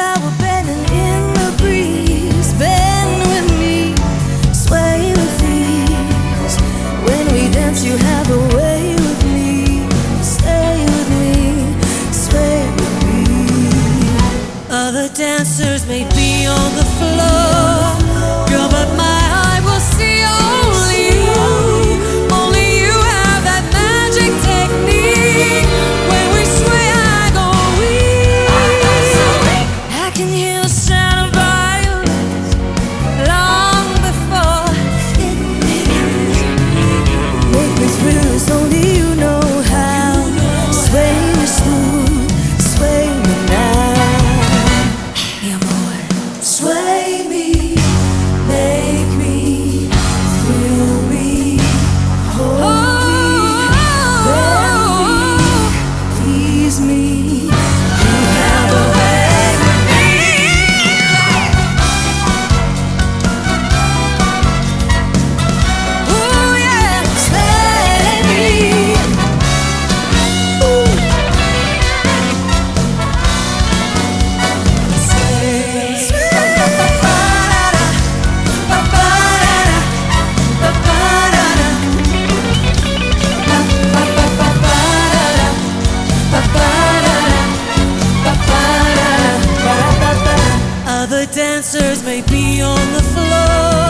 about we're bending in the breeze. Bend with me, sway with ease. When we dance, you have a way with me. Stay with me, sway with me. Other dancers may be on the floor, girl, but my eye will see only you. Only you have that magic technique. When we sway, I go weak. I can hear the sound of violence long before it begins. Make me thrill, only you know how. Sway me smooth, sway me now. Mi amor, sway me, make me, thrill me, hold me, let me, please me. You have a way with me. Ooh, yeah, sway me. Ooh. Other dancers may be on the floor,